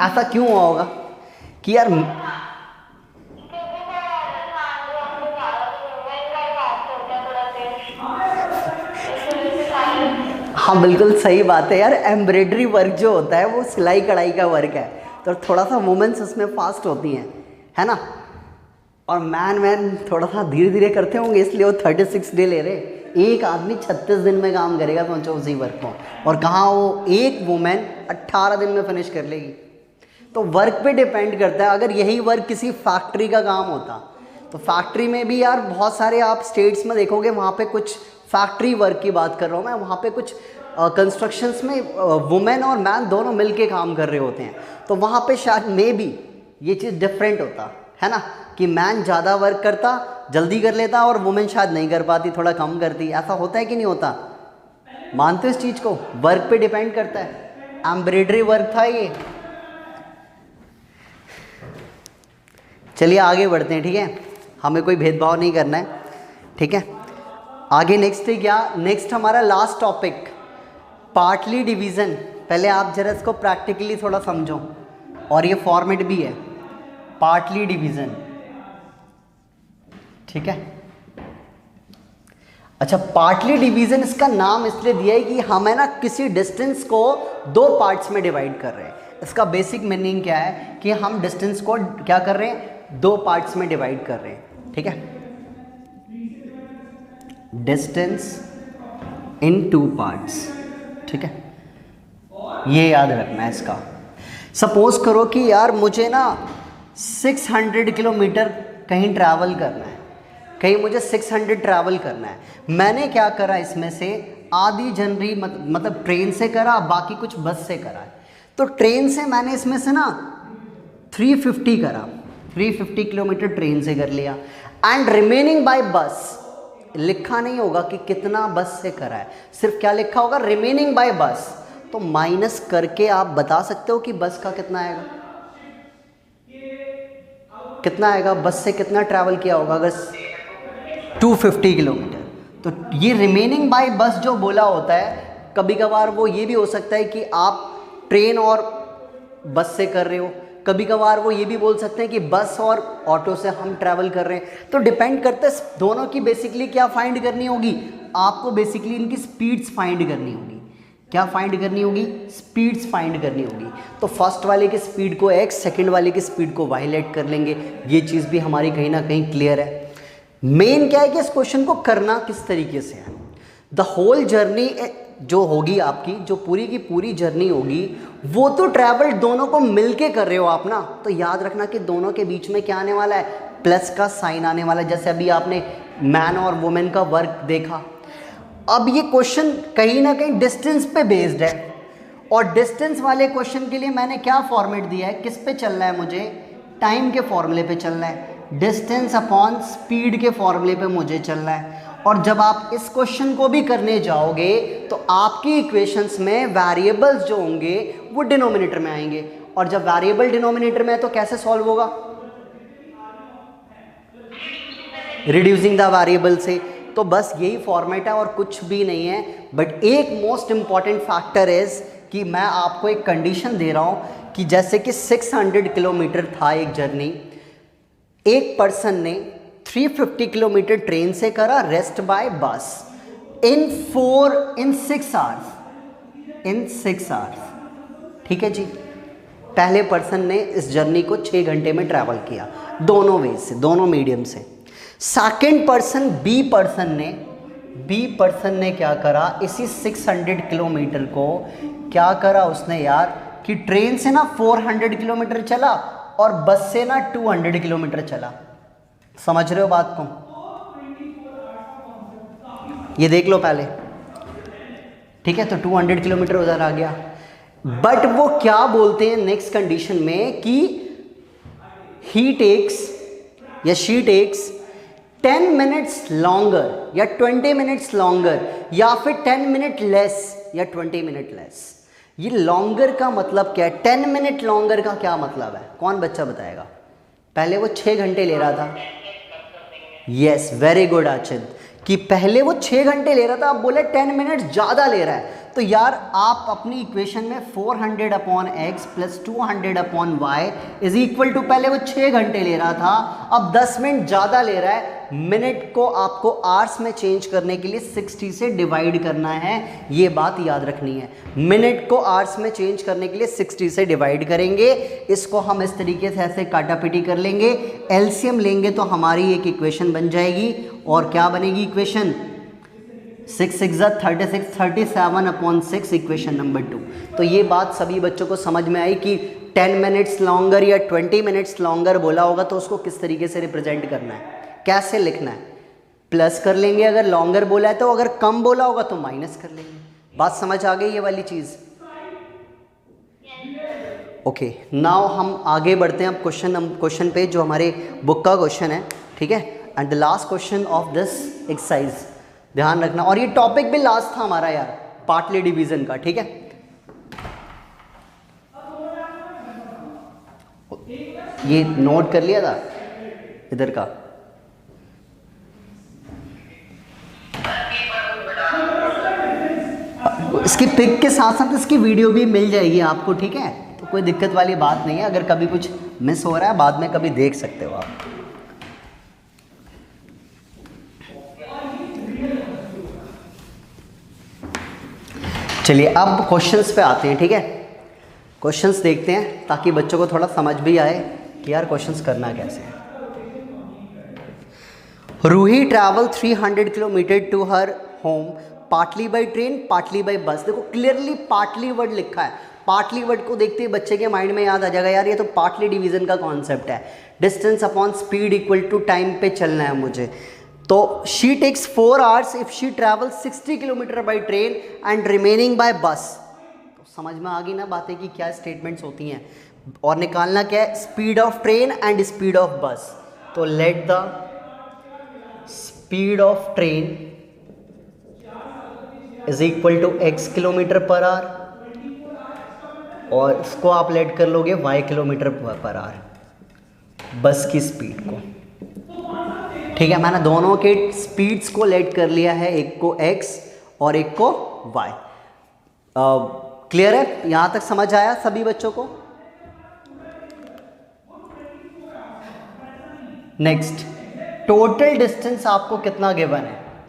ऐसा क्यों हुआ होगा कि यार, हाँ बिल्कुल सही बात है यार, एम्ब्रॉयडरी वर्क जो होता है वो सिलाई कढ़ाई का वर्क है, तो थोड़ा सा वुमेन्स उसमें फास्ट होती हैं, है ना। और मैन थोड़ा सा धीरे धीरे करते होंगे, इसलिए वो 36 डे ले रहे। एक आदमी 36 दिन में काम करेगा सोचो उसी वर्क को, और कहाँ वो एक वुमेन 18 दिन में फिनिश कर लेगी। तो वर्क पे डिपेंड करता है। अगर यही वर्क किसी फैक्ट्री का काम होता तो फैक्ट्री में भी यार बहुत सारे आप स्टेट्स में देखोगे, वहाँ पे कुछ फैक्ट्री वर्क की बात कर रहा हूँ मैं, वहाँ पे कुछ कंस्ट्रक्शंस में वुमेन और मैन दोनों मिलके काम कर रहे होते हैं, तो वहाँ पे शायद मे बी ये चीज़ डिफरेंट होता है ना, कि मैन ज़्यादा वर्क करता, जल्दी कर लेता, और वुमेन शायद नहीं कर पाती, थोड़ा कम करती। ऐसा होता है कि नहीं होता? मानते हो इस चीज़ को? वर्क पे डिपेंड करता है। एम्ब्रॉयडरी वर्क था ये। चलिए आगे बढ़ते हैं, ठीक है, हमें कोई भेदभाव नहीं करना है, ठीक है। आगे नेक्स्ट है क्या? नेक्स्ट हमारा लास्ट टॉपिक पार्टली डिवीज़न। पहले आप जरा इसको प्रैक्टिकली थोड़ा समझो, और ये फॉर्मेट भी है, पार्टली डिवीज़न, ठीक है। अच्छा, पार्टली डिवीज़न इसका नाम इसलिए दिया है कि हम है ना किसी डिस्टेंस को 2 पार्ट्स में डिवाइड कर रहे हैं। इसका बेसिक मीनिंग क्या है कि हम डिस्टेंस को क्या कर रहे हैं, 2 पार्ट्स में डिवाइड कर रहे हैं, ठीक है। डिस्टेंस इन 2 पार्ट्स, ठीक है, ये याद रखना है इसका। सपोज करो कि यार मुझे ना 600 किलोमीटर कहीं ट्रैवल करना है, कहीं मुझे 600 ट्रैवल करना है। मैंने क्या करा, इसमें से आधी जनवरी मतलब ट्रेन से करा, बाकी कुछ बस से करा है। तो ट्रेन से मैंने इसमें से ना 350 करा, 350 किलोमीटर ट्रेन से कर लिया। एंड रिमेनिंग बाय बस, लिखा नहीं होगा कि कितना बस से करा है, सिर्फ क्या लिखा होगा, रिमेनिंग बाय बस। तो माइनस करके आप बता सकते हो कि बस का कितना आएगा, कितना आएगा, बस से कितना ट्रैवल किया होगा अगर 250 किलोमीटर। तो ये रिमेनिंग बाय बस जो बोला होता है, कभी कभार वो ये भी हो सकता है कि आप ट्रेन और बस से कर रहे हो, कभी कभार वो ये भी बोल सकते हैं कि बस और ऑटो से हम ट्रैवल कर रहे हैं। तो डिपेंड करता है दोनों की बेसिकली क्या फाइंड करनी होगी, आपको बेसिकली इनकी स्पीड्स फाइंड करनी होगी। क्या फाइंड करनी होगी, स्पीड्स फाइंड करनी होगी। तो फर्स्ट वाले की स्पीड को x, सेकंड वाले की स्पीड को y लेट कर लेंगे। ये चीज़ भी हमारी कहीं ना कहीं क्लियर है। मेन क्या है कि इस क्वेश्चन को करना किस तरीके से है। द होल जर्नी जो होगी आपकी, जो पूरी की पूरी जर्नी होगी, वो तो ट्रैवल दोनों को मिलके कर रहे हो आप ना। तो याद रखना कि दोनों के बीच में क्या आने वाला है, प्लस का साइन आने वाला है। जैसे अभी आपने मैन और वुमेन का वर्क देखा। अब ये क्वेश्चन कहीं ना कहीं डिस्टेंस पे बेस्ड है, और डिस्टेंस वाले क्वेश्चन के लिए मैंने क्या फॉर्मेट दिया है, किस पे चलना है मुझे, टाइम के फॉर्मूले पे चलना है, डिस्टेंस अपॉन स्पीड के फॉर्मूले पे मुझे चलना है। और जब आप इस क्वेश्चन को भी करने जाओगे तो आपकी इक्वेशंस में वेरिएबल्स जो होंगे वो डिनोमिनेटर में आएंगे, और जब वेरिएबल डिनोमिनेटर में है तो कैसे सॉल्व होगा, रिड्यूसिंग द वेरिएबल से। तो बस यही फॉर्मेट है और कुछ भी नहीं है। बट एक मोस्ट इंपॉर्टेंट फैक्टर इज कि मैं आपको एक कंडीशन दे रहा हूं कि जैसे कि 600 किलोमीटर था एक जर्नी, एक पर्सन ने 350 किलोमीटर ट्रेन से करा, रेस्ट बाय बस इन 6 आवर्स। ठीक है जी, पहले पर्सन ने इस जर्नी को 6 घंटे में ट्रैवल किया, दोनों वे से, दोनों मीडियम से। सेकेंड पर्सन बी पर्सन ने क्या करा, इसी 600 किलोमीटर को क्या करा उसने यार, कि ट्रेन से ना 400 किलोमीटर चला और बस से ना 200 किलोमीटर चला। समझ रहे हो बात को, ये देख लो पहले। ठीक है, तो 200 किलोमीटर उधर आ गया। बट वो क्या बोलते हैं नेक्स्ट कंडीशन में कि ही टेक्स या शी टेक्स 10 मिनट्स लॉन्गर या 20 मिनट्स लॉन्गर, या फिर 10 मिनट लेस या 20 मिनट लेस। ये लॉन्गर का मतलब क्या है, 10 मिनट लॉन्गर का क्या मतलब है, कौन बच्चा बताएगा। पहले वो 6 घंटे ले रहा था, यस वेरी गुड आचिद, कि पहले वो 6 घंटे ले रहा था, अब बोले 10 मिनट ज़्यादा ले रहा है। तो यार आप अपनी इक्वेशन में 400 upon x plus 200 upon y is equal to, पहले वो 6 घंटे ले रहा था, अब 10 मिनट ज़्यादा ले रहा है। मिनट को आपको आवर्स में चेंज करने के लिए 60 से डिवाइड करना है, ये बात याद रखनी है। मिनट को आवर्स में चेंज करने के लिए 60 से डिवाइड करेंगे। इसको हम इस तरीके से ऐसे काटापीटी कर लेंगे, एलसीएम लेंगे तो हमारी एक इक्वेशन बन जाएगी। और क्या बनेगी इक्वेशन, 6 6 36, 37 अपॉन 6 इक्वेशन नंबर 2। तो ये बात सभी बच्चों को समझ में आई कि 10 मिनट्स लॉन्गर या 20 मिनट्स लॉन्गर बोला होगा तो उसको किस तरीके से रिप्रेजेंट करना है, कैसे लिखना है। प्लस कर लेंगे अगर लॉन्गर बोला है तो, अगर कम बोला होगा तो माइनस कर लेंगे। बात समझ आ गई ये वाली चीज़। ओके, नाउ हम आगे बढ़ते हैं अब क्वेश्चन पे, जो हमारे बुक का क्वेश्चन है। ठीक है, and the last question of this exercise, ध्यान रखना। और ये टॉपिक भी लास्ट था हमारा यार, पार्टली डिवीजन का। ठीक है, ये नोट कर लिया था इधर का। इसकी पिक के साथ साथ इसकी वीडियो भी मिल जाएगी आपको। ठीक है, तो कोई दिक्कत वाली बात नहीं है। अगर कभी कुछ मिस हो रहा है बाद में कभी देख सकते हो आप। चलिए अब क्वेश्चंस पे आते हैं। ठीक है, क्वेश्चंस देखते हैं ताकि बच्चों को थोड़ा समझ भी आए कि यार क्वेश्चंस करना कैसे है। रूही ट्रैवल 300 किलोमीटर to her home partly by train partly by bus. देखो क्लियरली पार्टली वर्ड लिखा है, पार्टली वर्ड को देखते ही बच्चे के माइंड में याद आ जाएगा यार ये तो पार्टली डिवीजन का कॉन्सेप्ट है, distance upon speed equal to time पे चलना है मुझे। तो she takes 4 hours if she travel 60 kilometre by train and remaining by bus. तो समझ में आ गई ना बातें कि क्या स्टेटमेंट्स होती हैं, और निकालना क्या है, speed of train and speed of bus. तो let the speed of train is equal to x kilometre per hour, और इसको आप लेट कर लोगे y किलोमीटर पर आवर बस की स्पीड को। ठीक है, मैंने दोनों के स्पीड्स को लेट कर लिया है, एक को x और एक को y। क्लियर है, यहां तक समझ आया सभी बच्चों को? नेक्स्ट, टोटल डिस्टेंस आपको कितना गिवन है?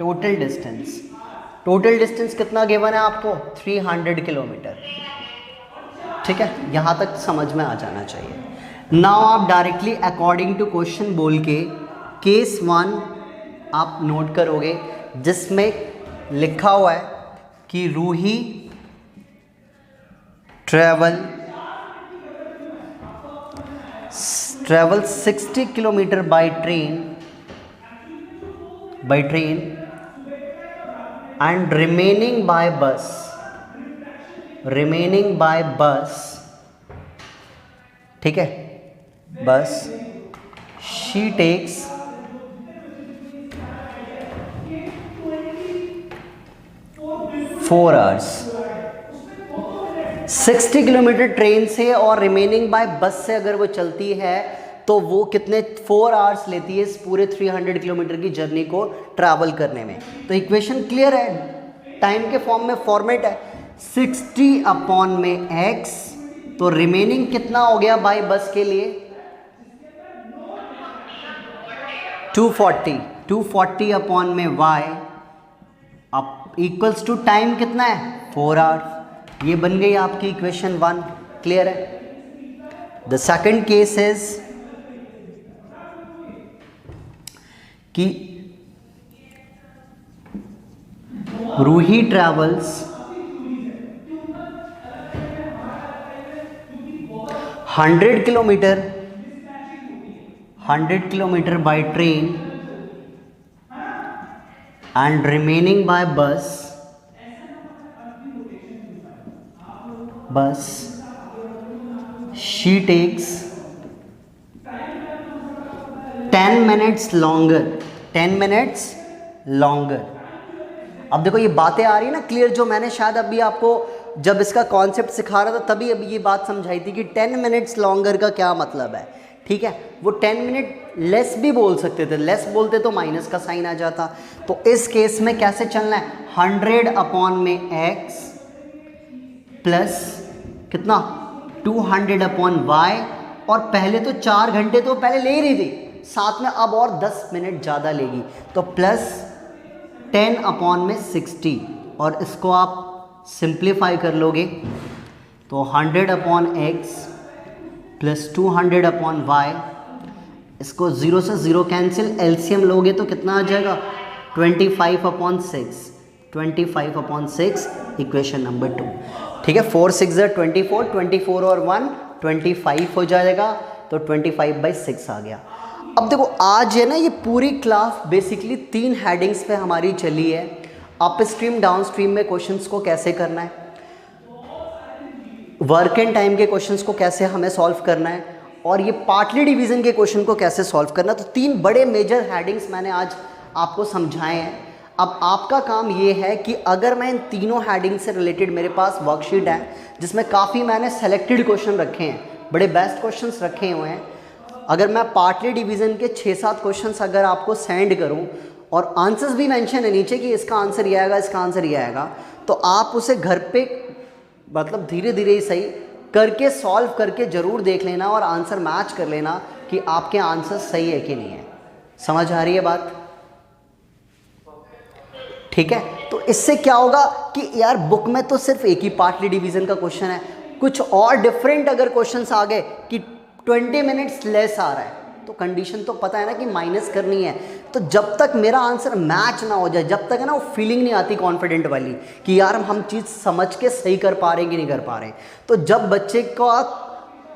टोटल डिस्टेंस कितना गिवन है आपको? 300 किलोमीटर। ठीक है, यहां तक समझ में आ जाना चाहिए। नाउ आप डायरेक्टली अकॉर्डिंग टू क्वेश्चन बोल के केस 1 आप नोट करोगे, जिसमें लिखा हुआ है कि Ruhi travel 60 kilometre by train and remaining by bus. ठीक है, बस she takes 4 hours. 60 kilometre train से और रिमेनिंग बाय बस से अगर वो चलती है तो वो कितने 4 आवर्स लेती है इस पूरे 300 किलोमीटर की जर्नी को ट्रैवल करने में। तो इक्वेशन क्लियर है, टाइम के फॉर्म में फॉर्मेट है 60 अपॉन में x, तो रिमेनिंग कितना हो गया बाय बस के लिए 240 अपॉन में y अब इक्वल्स टू टाइम कितना है 4 आवर्स। ये बन गई आपकी इक्वेशन 1। क्लियर है? द सेकंड केस इज कि Ruhi travels 100 kilometre by train and remaining by bus she takes 10 minutes longer। अब देखो ये बातें आ रही है ना क्लियर, जो मैंने शायद अभी आपको जब इसका कॉन्सेप्ट सिखा रहा था तभी अभी ये बात समझाई थी कि 10 मिनट्स लॉन्गर का क्या मतलब है। ठीक है, वो 10 मिनट लेस भी बोल सकते थे, लेस बोलते तो माइनस का साइन आ जाता। तो इस केस में कैसे चलना है, 100 अपॉन में x प्लस कितना 200 अपॉन y, और पहले तो 4 घंटे तो पहले ले रही थी, साथ में अब और 10 मिनट ज़्यादा लेगी, तो प्लस 10 अपॉन में 60, और इसको आप सिंप्लीफाई कर लोगे तो 100 upon x plus 200 upon y, इसको 0 से 0 कैंसिल, एलसीएम लोगे तो कितना आ जाएगा 25 अपॉन 6 इक्वेशन नंबर 2। ठीक है, 4 6 24 और 1 25 हो जाएगा, तो 25/6 आ गया। अब देखो आज है ना ये पूरी क्लास बेसिकली 3 हेडिंग्स पे हमारी चली है, अप स्ट्रीम डाउन स्ट्रीम में क्वेश्चंस को कैसे करना है, वर्क एंड टाइम के क्वेश्चंस को कैसे हमें सॉल्व करना है, और ये पार्टली डिवीज़न के क्वेश्चन को कैसे सॉल्व करना है। तो 3 बड़े मेजर हेडिंग्स मैंने आज आपको समझाए हैं। अब आपका काम ये है कि अगर मैं इन तीनों हेडिंग से रिलेटेड मेरे पास वर्कशीट है जिसमें काफ़ी मैंने सेलेक्टेड क्वेश्चन रखे हैं, बड़े बेस्ट क्वेश्चंस रखे हुए हैं, अगर मैं पार्टली डिवीज़न के 6-7 क्वेश्चंस अगर आपको सेंड करूं और आंसर्स भी मेंशन है नीचे कि इसका आंसर ये आएगा, इसका आंसर ये आएगा, तो आप उसे घर पे मतलब धीरे धीरे ही सही करके सॉल्व करके ज़रूर देख लेना और आंसर मैच कर लेना कि आपके आंसर सही है कि नहीं है। समझ आ रही है बात? ठीक है, तो इससे क्या होगा कि यार बुक में तो सिर्फ एक ही पार्टली डिवीज़न का क्वेश्चन है, कुछ और डिफरेंट अगर क्वेश्चंस आ गए कि 20 मिनट्स लेस आ रहा है, तो तो कंडीशन तो पता है ना कि माइनस करनी है। तो जब तक मेरा आंसर मैच ना हो जाए, जब तक है ना वो फीलिंग नहीं आती कॉन्फिडेंट वाली कि यार हम चीज़ समझ के सही कर पा रहे हैं कि नहीं कर पा रहे हैं, तो जब बच्चे का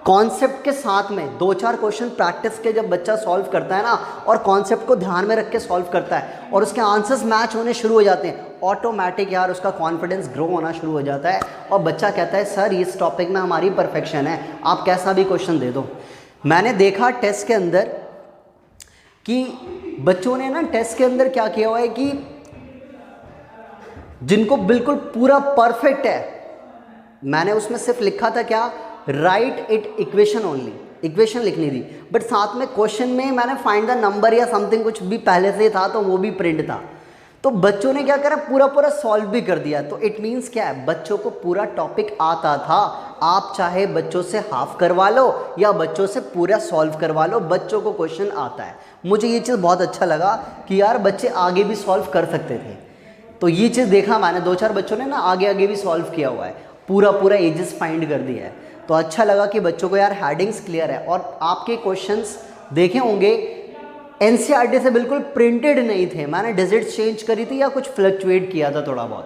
कॉन्सेप्ट के साथ में 2-4 क्वेश्चन प्रैक्टिस के जब बच्चा सॉल्व करता है ना, और कॉन्सेप्ट को ध्यान में रख के सॉल्व करता है और उसके आंसर्स मैच होने शुरू हो जाते हैं, ऑटोमेटिक यार उसका कॉन्फिडेंस ग्रो होना शुरू हो जाता है और बच्चा कहता है सर इस टॉपिक में हमारी परफेक्शन है, आप कैसा भी क्वेश्चन दे दो। मैंने देखा टेस्ट के अंदर कि बच्चों ने ना टेस्ट के अंदर क्या किया हुआ है कि जिनको बिल्कुल पूरा परफेक्ट है, मैंने उसमें सिर्फ लिखा था क्या, right it equation only, equation लिखनी थी, बट साथ में क्वेश्चन में मैंने फाइंड द नंबर या समथिंग कुछ भी पहले से था तो वो भी प्रिंट था। तो बच्चों ने क्या करा, पूरा सॉल्व भी कर दिया। तो इट मीन्स क्या है, बच्चों को पूरा टॉपिक आता था। आप चाहे बच्चों से हाफ करवा लो या बच्चों से पूरा सॉल्व करवा लो, बच्चों को क्वेश्चन आता है। मुझे ये चीज़ बहुत अच्छा लगा कि यार बच्चे आगे भी सॉल्व कर सकते थे। तो ये चीज़ देखा मैंने, 2-4 बच्चों ने ना आगे भी सॉल्व किया हुआ है, पूरा एजेस फाइंड कर दिया है। तो अच्छा लगा कि बच्चों को यार हेडिंग्स क्लियर है। और आपके क्वेश्चंस देखे होंगे एनसीईआरटी से बिल्कुल प्रिंटेड नहीं थे, मैंने डिजिट्स चेंज करी थी या कुछ फ्लक्चुएट किया था थोड़ा बहुत,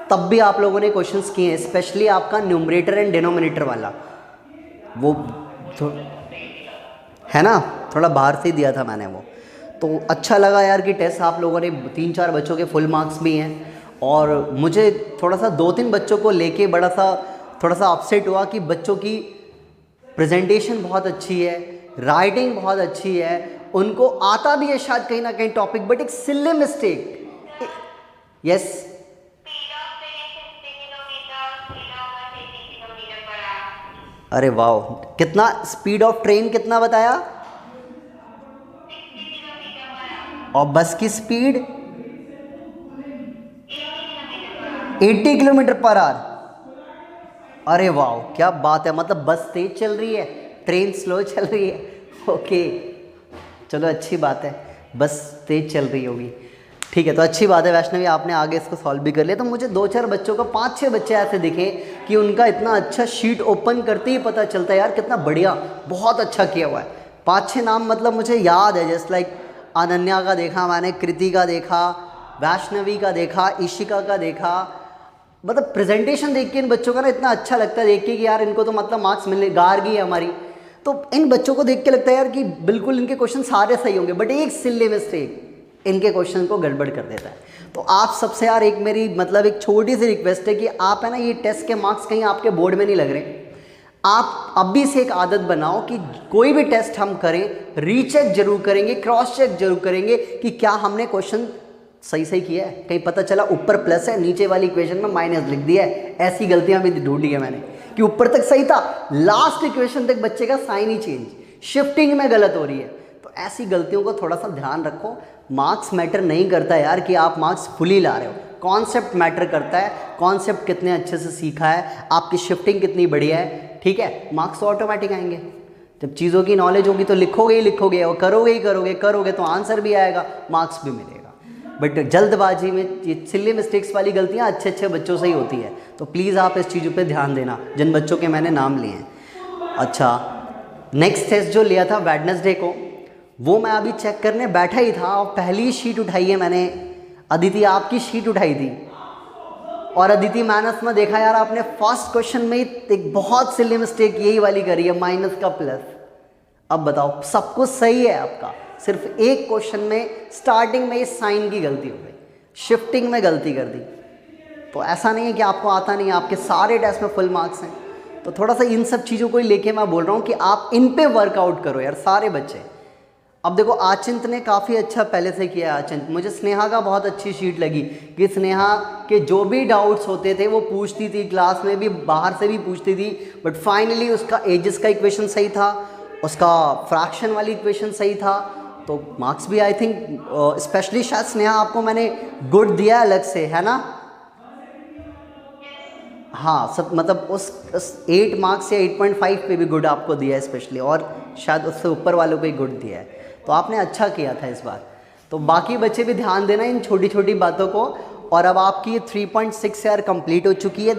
तब भी आप लोगों ने क्वेश्चंस किए हैं। स्पेशली आपका न्यूमरेटर एंड डिनोमिनेटर वाला वो है ना, थोड़ा बाहर से ही दिया था मैंने वो। तो अच्छा लगा यार कि टेस्ट आप लोगों ने 3-4 बच्चों के फुल मार्क्स भी हैं। और मुझे थोड़ा सा 2-3 बच्चों को लेके थोड़ा सा अपसेट हुआ कि बच्चों की प्रेजेंटेशन बहुत अच्छी है, राइटिंग बहुत अच्छी है, उनको आता भी है शायद कहीं ना कहीं टॉपिक, बट एक सिल्ली मिस्टेक। यस, अरे वाह, कितना स्पीड ऑफ ट्रेन कितना बताया, और बस की स्पीड 80 किलोमीटर पर आवर। अरे वाह क्या बात है, मतलब बस तेज चल रही है, ट्रेन स्लो चल रही है। ओके चलो अच्छी बात है, बस तेज चल रही होगी, ठीक है। तो अच्छी बात है वैष्णवी, आपने आगे इसको सॉल्व भी कर लिया। तो मुझे 2-4 बच्चों का 5-6 बच्चे ऐसे दिखे कि उनका इतना अच्छा शीट ओपन करते ही पता चलता है यार कितना बढ़िया, बहुत अच्छा किया हुआ है। 5-6 नाम मतलब मुझे याद है, जस्ट लाइक अनन्या का देखा मैंने, कृति का देखा, वैष्णवी का देखा, ईशिका का देखा। मतलब प्रेजेंटेशन देख के इन बच्चों का ना इतना अच्छा लगता है देख के कि यार इनको तो मतलब मार्क्स मिले, गार्गी है हमारी। तो इन बच्चों को देख के लगता है यार कि बिल्कुल इनके क्वेश्चन सारे सही होंगे, बट एक सिल्ली मिस्टेक इनके क्वेश्चन को गड़बड़ कर देता है। तो आप सबसे यार एक मेरी मतलब एक छोटी सी रिक्वेस्ट है कि आप है ना ये टेस्ट के मार्क्स कहीं आपके बोर्ड में नहीं लग रहे, आप अभी से एक आदत बनाओ कि कोई भी टेस्ट हम करें रीचेक जरूर करेंगे, क्रॉस चेक जरूर करेंगे कि क्या हमने क्वेश्चन सही किया है। कहीं पता चला ऊपर प्लस है, नीचे वाली इक्वेशन में माइनस लिख दिया है, ऐसी गलतियां भी ढूंढी है मैंने कि ऊपर तक सही था, लास्ट इक्वेशन तक बच्चे का साइन ही चेंज, शिफ्टिंग में गलत हो रही है। तो ऐसी गलतियों को थोड़ा सा ध्यान रखो। मार्क्स मैटर नहीं करता यार कि आप मार्क्स फुली ला रहे हो, कॉन्सेप्ट मैटर करता है, कॉन्सेप्ट कितने अच्छे से सीखा है, आपकी शिफ्टिंग कितनी बढ़िया है, ठीक है, मार्क्स तो ऑटोमेटिक आएंगे। जब चीज़ों की नॉलेज होगी तो लिखोगे ही लिखोगे, और करोगे ही करोगे तो आंसर भी आएगा, मार्क्स भी मिलेगा। बट जल्दबाजी में ये सिल्ली मिस्टेक्स वाली गलतियाँ अच्छे बच्चों से ही होती है। तो प्लीज़ आप इस चीज़ों पे ध्यान देना, जिन बच्चों के मैंने नाम लिए हैं। अच्छा, नेक्स्ट टेस्ट जो लिया था वेडनेसडे को, वो मैं अभी चेक करने बैठा ही था और पहली शीट उठाई है मैंने, अदिति आपकी शीट उठाई थी। और अदिति माइनस में देखा यार आपने फर्स्ट क्वेश्चन में एक बहुत सिल्ली मिस्टेक यही वाली करी है, माइनस का प्लस। अब बताओ, सब कुछ सही है आपका, सिर्फ एक क्वेश्चन में स्टार्टिंग में इस साइन की गलती हो गई, शिफ्टिंग में गलती कर दी। तो ऐसा नहीं है कि आपको आता नहीं है, आपके सारे टेस्ट में फुल मार्क्स हैं। तो थोड़ा सा इन सब चीज़ों को ही लेके मैं बोल रहा हूँ कि आप इन पे वर्कआउट करो यार सारे बच्चे। अब देखो आचिंत ने काफ़ी अच्छा पहले से किया है। आचिंत, मुझे स्नेहा का बहुत अच्छी शीट लगी कि स्नेहा के जो भी डाउट्स होते थे वो पूछती थी, क्लास में भी बाहर से भी पूछती थी, बट फाइनली उसका एजेस का इक्वेशन सही था, उसका फ्रैक्शन वाली इक्वेशन सही था। तो मार्क्स भी आई थिंक स्पेशली शायद स्नेहा आपको मैंने गुड दिया अलग से, है ना? हाँ, सब मतलब उस 8 मार्क्स या 8.5 पे भी गुड आपको दिया है स्पेशली, और शायद उससे ऊपर वालों को ही गुड दिया है। तो आपने अच्छा किया था इस बार। तो बाकी बच्चे भी ध्यान देना इन छोटी छोटी बातों को। और अब आपकी 3.6 यार कंप्लीट हो चुकी है।